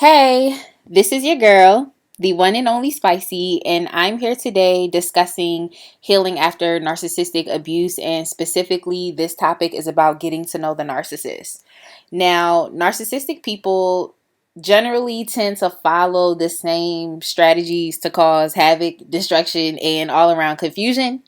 Hey, this is your girl, the one and only Spicy, and I'm here today discussing healing after narcissistic abuse. And specifically, this topic is about getting to know the narcissist. Now, narcissistic people generally tend to follow the same strategies to cause havoc, destruction, and all around confusion.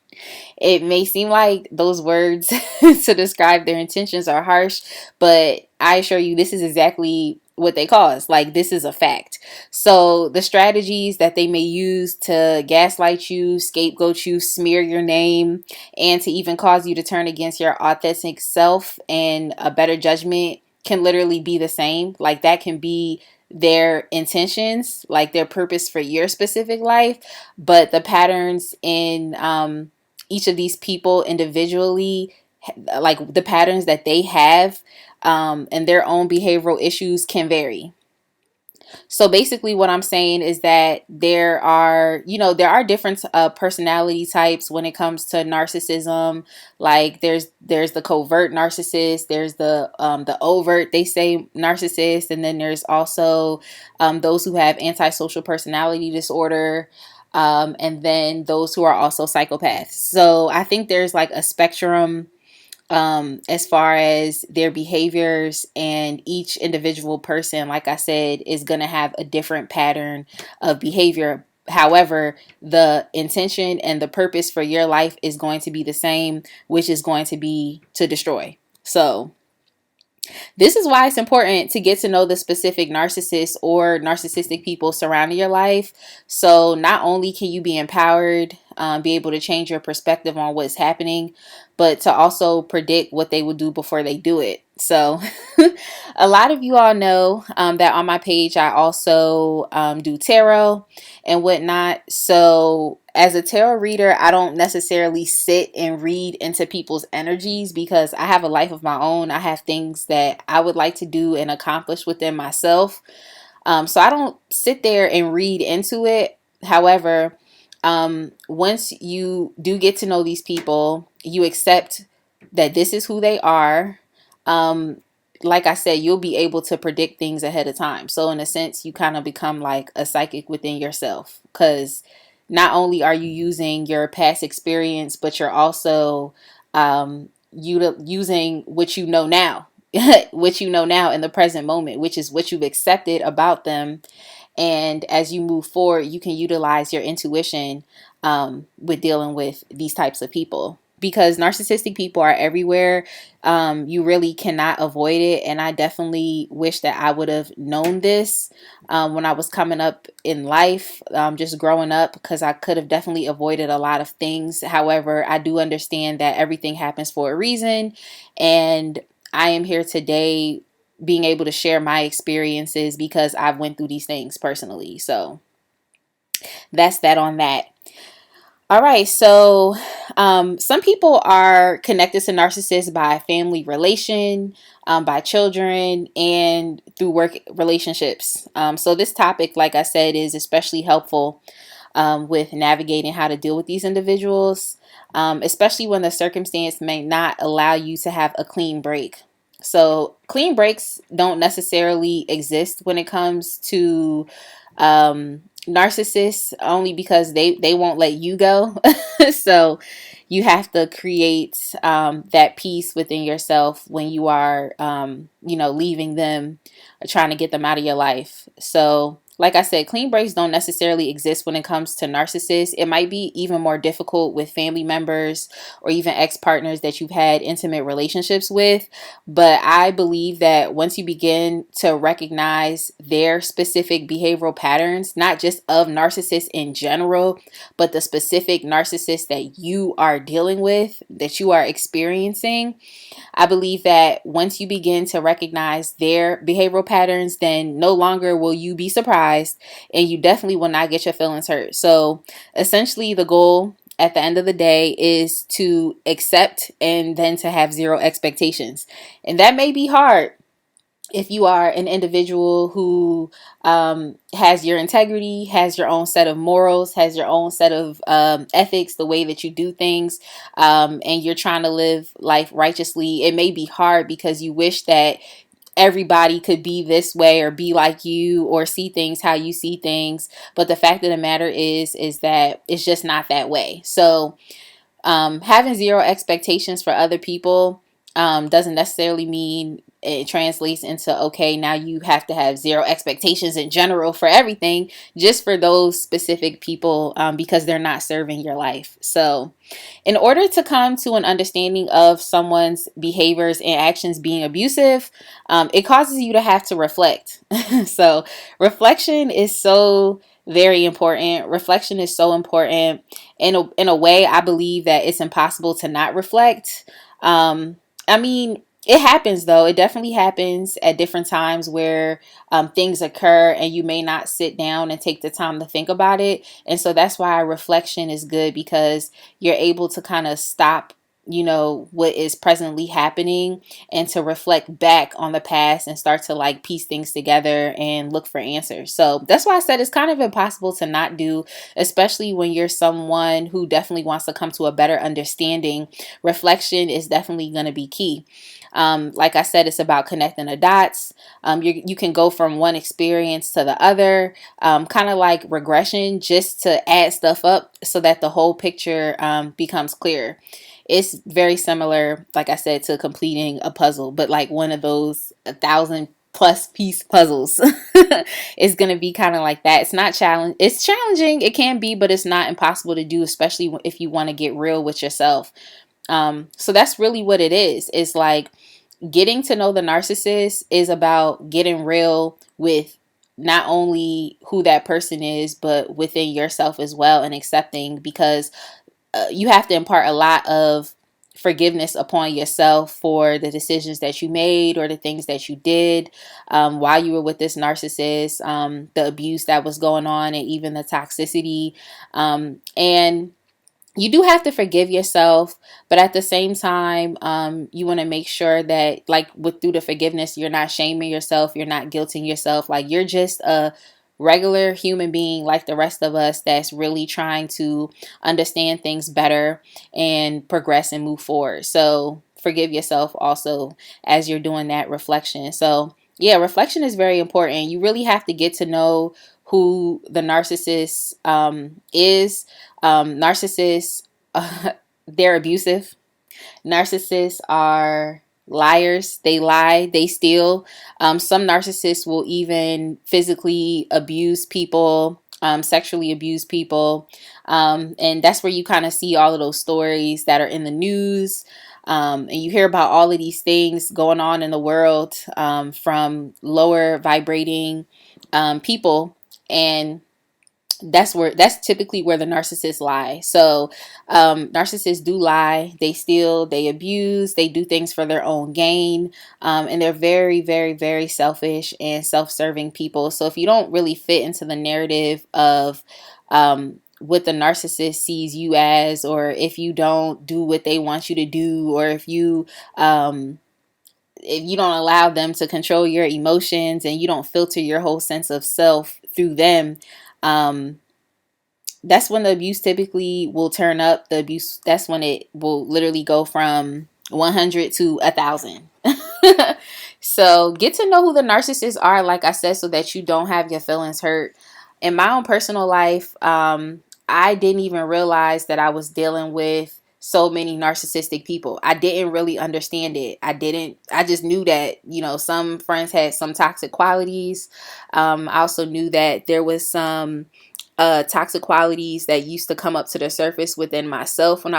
It may seem like those words to describe their intentions are harsh, but I assure you this is exactly what they cause. Like, this is a fact. So the strategies that they may use to gaslight you, scapegoat you, smear your name, and to even cause you to turn against your authentic self and a better judgment can literally be the same. Like, that can be their intentions, like their purpose for your specific life, but the patterns in each of these people individually, like the patterns that they have and their own behavioral issues can vary. So basically what I'm saying is that there are different personality types when it comes to narcissism. Like there's the covert narcissist, there's the overt, they say, narcissist, and then there's also those who have antisocial personality disorder. And then those who are also psychopaths. So I think there's like a spectrum as far as their behaviors, and each individual person, like I said, is going to have a different pattern of behavior. However, the intention and the purpose for your life is going to be the same, which is going to be to destroy. So this is why it's important to get to know the specific narcissist or narcissistic people surrounding your life. So not only can you be empowered, be able to change your perspective on what's happening, but to also predict what they will do before they do it. So a lot of you all know that on my page, I also do tarot and whatnot. So as a tarot reader, I don't necessarily sit and read into people's energies because I have a life of my own. I have things that I would like to do and accomplish within myself. So I don't sit there and read into it. However, once you do get to know these people, you accept that this is who they are. Um, like I said, you'll be able to predict things ahead of time. So in a sense, you kind of become like a psychic within yourself, because not only are you using your past experience, but you're also using what you know now, what you know now in the present moment, which is what you've accepted about them. And as you move forward, you can utilize your intuition with dealing with these types of people, because narcissistic people are everywhere. You really cannot avoid it. And I definitely wish that I would have known this when I was coming up in life, just growing up, because I could have definitely avoided a lot of things. However, I do understand that everything happens for a reason. And I am here today being able to share my experiences because I've went through these things personally. So that's that on that. All right, so some people are connected to narcissists by family relation, by children, and through work relationships. So this topic, like I said, is especially helpful with navigating how to deal with these individuals, especially when the circumstance may not allow you to have a clean break. So clean breaks don't necessarily exist when it comes to narcissists, only because they won't let you go. So you have to create that peace within yourself when you are leaving them or trying to get them out of your life. So like I said, clean breaks don't necessarily exist when it comes to narcissists. It might be even more difficult with family members or even ex-partners that you've had intimate relationships with. But I believe that once you begin to recognize their specific behavioral patterns, not just of narcissists in general, but the specific narcissist that you are dealing with, that you are experiencing, I believe that once you begin to recognize their behavioral patterns, then no longer will you be surprised, and you definitely will not get your feelings hurt. So essentially the goal at the end of the day is to accept and then to have zero expectations. And that may be hard if you are an individual who has your integrity, has your own set of morals, has your own set of ethics, the way that you do things, and you're trying to live life righteously. It may be hard because you wish that everybody could be this way or be like you or see things how you see things. But the fact of the matter is that it's just not that way. So having zero expectations for other people doesn't necessarily mean it translates into, okay, now you have to have zero expectations in general for everything, just for those specific people, because they're not serving your life. So in order to come to an understanding of someone's behaviors and actions being abusive, it causes you to have to reflect. So reflection is so very important. Reflection is so important. In a way, I believe that it's impossible to not reflect. I mean, it happens though. It definitely happens at different times where things occur and you may not sit down and take the time to think about it. And so that's why reflection is good, because you're able to kind of stop, what is presently happening, and to reflect back on the past and start to like piece things together and look for answers. So that's why I said it's kind of impossible to not do, especially when you're someone who definitely wants to come to a better understanding. Reflection is definitely going to be key. Like I said, it's about connecting the dots. You can go from one experience to the other, kind of like regression, just to add stuff up so that the whole picture becomes clear. It's very similar, like I said, to completing a puzzle, but like one of those 1,000+ piece puzzles. It's going to be kind of like that. It's not challenge. It's challenging. It can be, but it's not impossible to do, especially if you want to get real with yourself. So that's really what it is. It's like getting to know the narcissist is about getting real with not only who that person is, but within yourself as well, and accepting, because you have to impart a lot of forgiveness upon yourself for the decisions that you made or the things that you did while you were with this narcissist, the abuse that was going on, and even the toxicity. And you do have to forgive yourself, but at the same time, you want to make sure that, like, through the forgiveness, you're not shaming yourself, you're not guilting yourself. Like, you're just a regular human being like the rest of us that's really trying to understand things better and progress and move forward. So forgive yourself also as you're doing that reflection. So yeah, reflection is very important. You really have to get to know who the narcissist is. Narcissists, they're abusive. Narcissists are liars. They lie, they steal. Some narcissists will even physically abuse people, sexually abuse people. And that's where you kind of see all of those stories that are in the news. And you hear about all of these things going on in the world, from lower vibrating people. And that's typically where the narcissists lie. So narcissists do lie, they steal, they abuse, they do things for their own gain, and they're very, very, very selfish and self-serving people. So if you don't really fit into the narrative of what the narcissist sees you as, or if you don't do what they want you to do, or if you don't allow them to control your emotions, and you don't filter your whole sense of self through them, that's when the abuse typically will turn up. The abuse, that's when it will literally go from 100 to 1,000. So get to know who the narcissists are, like I said, so that you don't have your feelings hurt. In my own personal life, I didn't even realize that I was dealing with so many narcissistic people. I didn't really understand it. I just knew that, some friends had some toxic qualities. I also knew that there was some toxic qualities that used to come up to the surface within myself when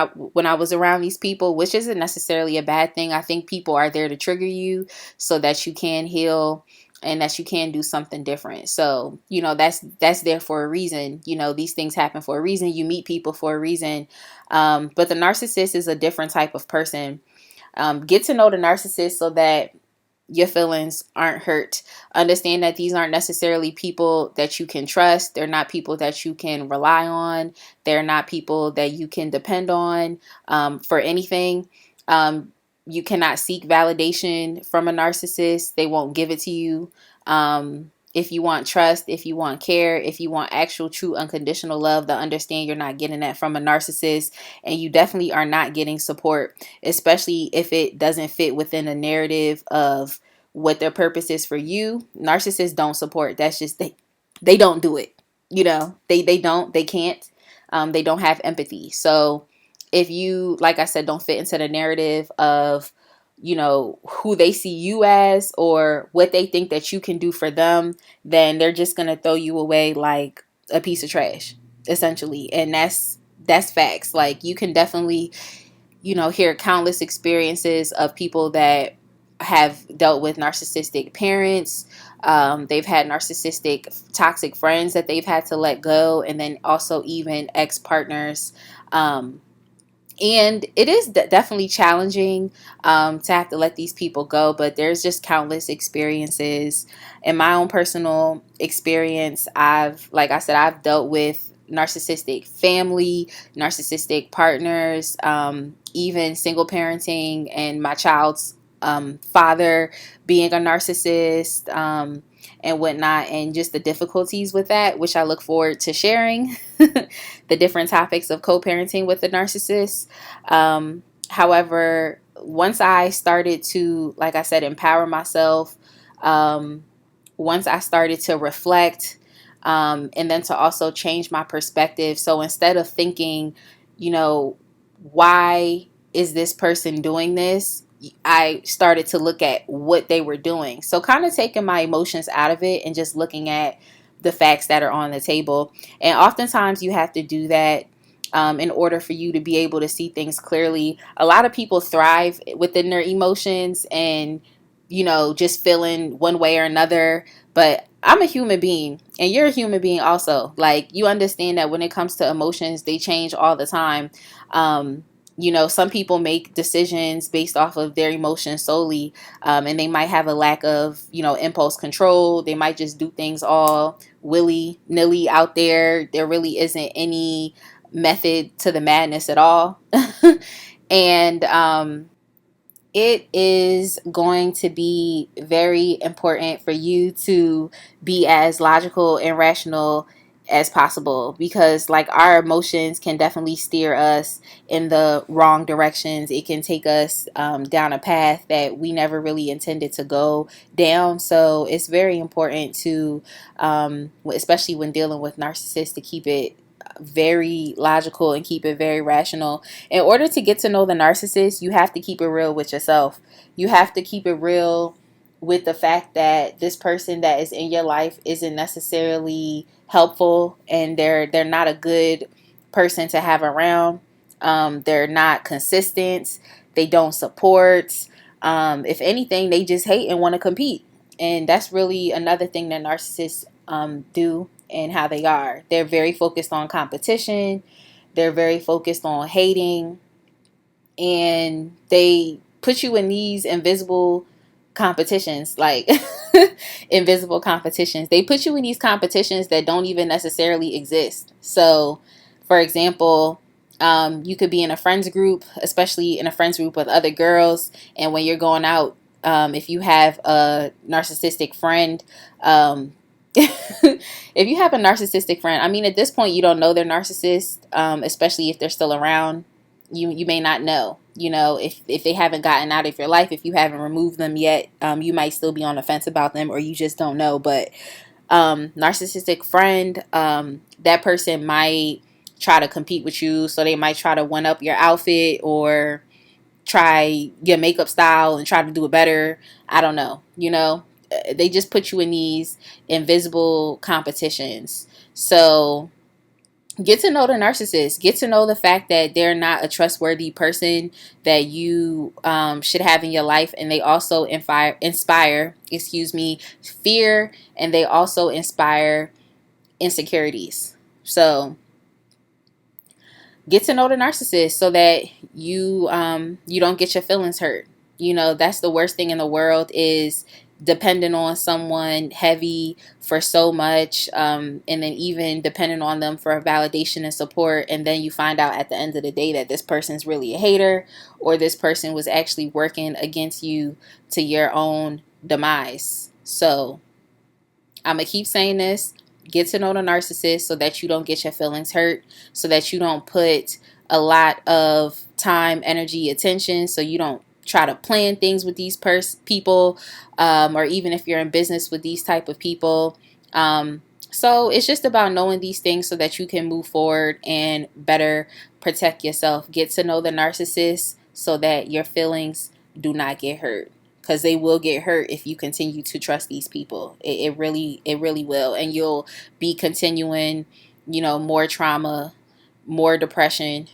I was around these people, which isn't necessarily a bad thing. I think people are there to trigger you so that you can heal and that you can do something different. So, that's there for a reason. These things happen for a reason. You meet people for a reason. But the narcissist is a different type of person. Get to know the narcissist so that your feelings aren't hurt. Understand that these aren't necessarily people that you can trust. They're not people that you can rely on. They're not people that you can depend on for anything. You cannot seek validation from a narcissist. They won't give it to you. If you want trust, if you want care, if you want actual, true, unconditional love, to understand you're not getting that from a narcissist, and you definitely are not getting support, especially if it doesn't fit within the narrative of what their purpose is for you. Narcissists don't support. That's just they don't do it. They can't. They don't have empathy. So if you, like I said, don't fit into the narrative of who they see you as or what they think that you can do for them, then they're just gonna throw you away like a piece of trash, essentially. And that's facts. Like, you can definitely hear countless experiences of people that have dealt with narcissistic parents. They've had narcissistic, toxic friends that they've had to let go, and then also even ex-partners. And it is definitely challenging to have to let these people go, but there's just countless experiences. In my own personal experience, like I said, I've dealt with narcissistic family, narcissistic partners, even single parenting, and my child's father being a narcissist, and whatnot, and just the difficulties with that, which I look forward to sharing the different topics of co-parenting with the narcissist. However, once I started to, like I said, empower myself, once I started to reflect, and then to also change my perspective. So instead of thinking, why is this person doing this? I started to look at what they were doing. So kind of taking my emotions out of it and just looking at the facts that are on the table. And oftentimes you have to do that in order for you to be able to see things clearly. A lot of people thrive within their emotions and, just feeling one way or another. But I'm a human being and you're a human being also. Like, you understand that when it comes to emotions, they change all the time. Some people make decisions based off of their emotions solely, and they might have a lack of, impulse control. They might just do things all willy-nilly out there. There really isn't any method to the madness at all. And it is going to be very important for you to be as logical and rational as possible, because like our emotions can definitely steer us in the wrong directions. It can take us down a path that we never really intended to go down. So it's very important to, especially when dealing with narcissists, to keep it very logical and keep it very rational. In order to get to know the narcissist, you have to keep it real with yourself. You have to keep it real with the fact that this person that is in your life isn't necessarily helpful, and they're not a good person to have around. They're not consistent. They don't support. If anything, they just hate and want to compete. And that's really another thing that narcissists do, and how they are. They're very focused on competition. They're very focused on hating. And they put you in these invisible competitions, like invisible competitions. They put you in these competitions that don't even necessarily exist. So, for example, you could be in a friends group, especially in a friends group with other girls. And when you're going out, if you have a narcissistic friend, if you have a narcissistic friend, I mean, at this point, you don't know they're narcissist, especially if they're still around. You may not know, if they haven't gotten out of your life, if you haven't removed them yet, you might still be on the fence about them, or you just don't know. But narcissistic friend, that person might try to compete with you. So they might try to one up your outfit or try your makeup style and try to do it better. I don't know, they just put you in these invisible competitions. So get to know the narcissist. Get to know the fact that they're not a trustworthy person that you should have in your life. And they also inspire fear, and they also inspire insecurities. So get to know the narcissist so that you don't get your feelings hurt. That's the worst thing in the world, is depending on someone heavy for so much, and then even depending on them for validation and support, and then you find out at the end of the day that this person's really a hater, or this person was actually working against you to your own demise. So I'm gonna keep saying this. Get to know the narcissist so that you don't get your feelings hurt, so that you don't put a lot of time, energy, attention, so you don't try to plan things with these people, or even if you're in business with these type of people. So it's just about knowing these things so that you can move forward and better protect yourself. Get to know the narcissist so that your feelings do not get hurt, because they will get hurt if you continue to trust these people. It really will, and you'll be continuing, more trauma, more depression,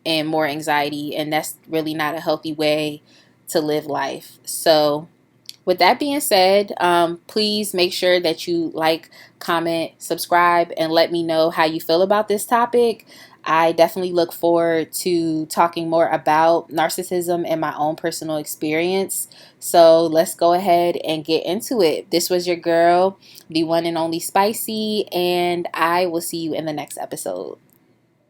and more anxiety, and that's really not a healthy way to live life. So with that being said, please make sure that you like, comment, subscribe, and let me know how you feel about this topic. I definitely look forward to talking more about narcissism and my own personal experience. So let's go ahead and get into it. This was your girl, the one and only Spicy, and I will see you in the next episode.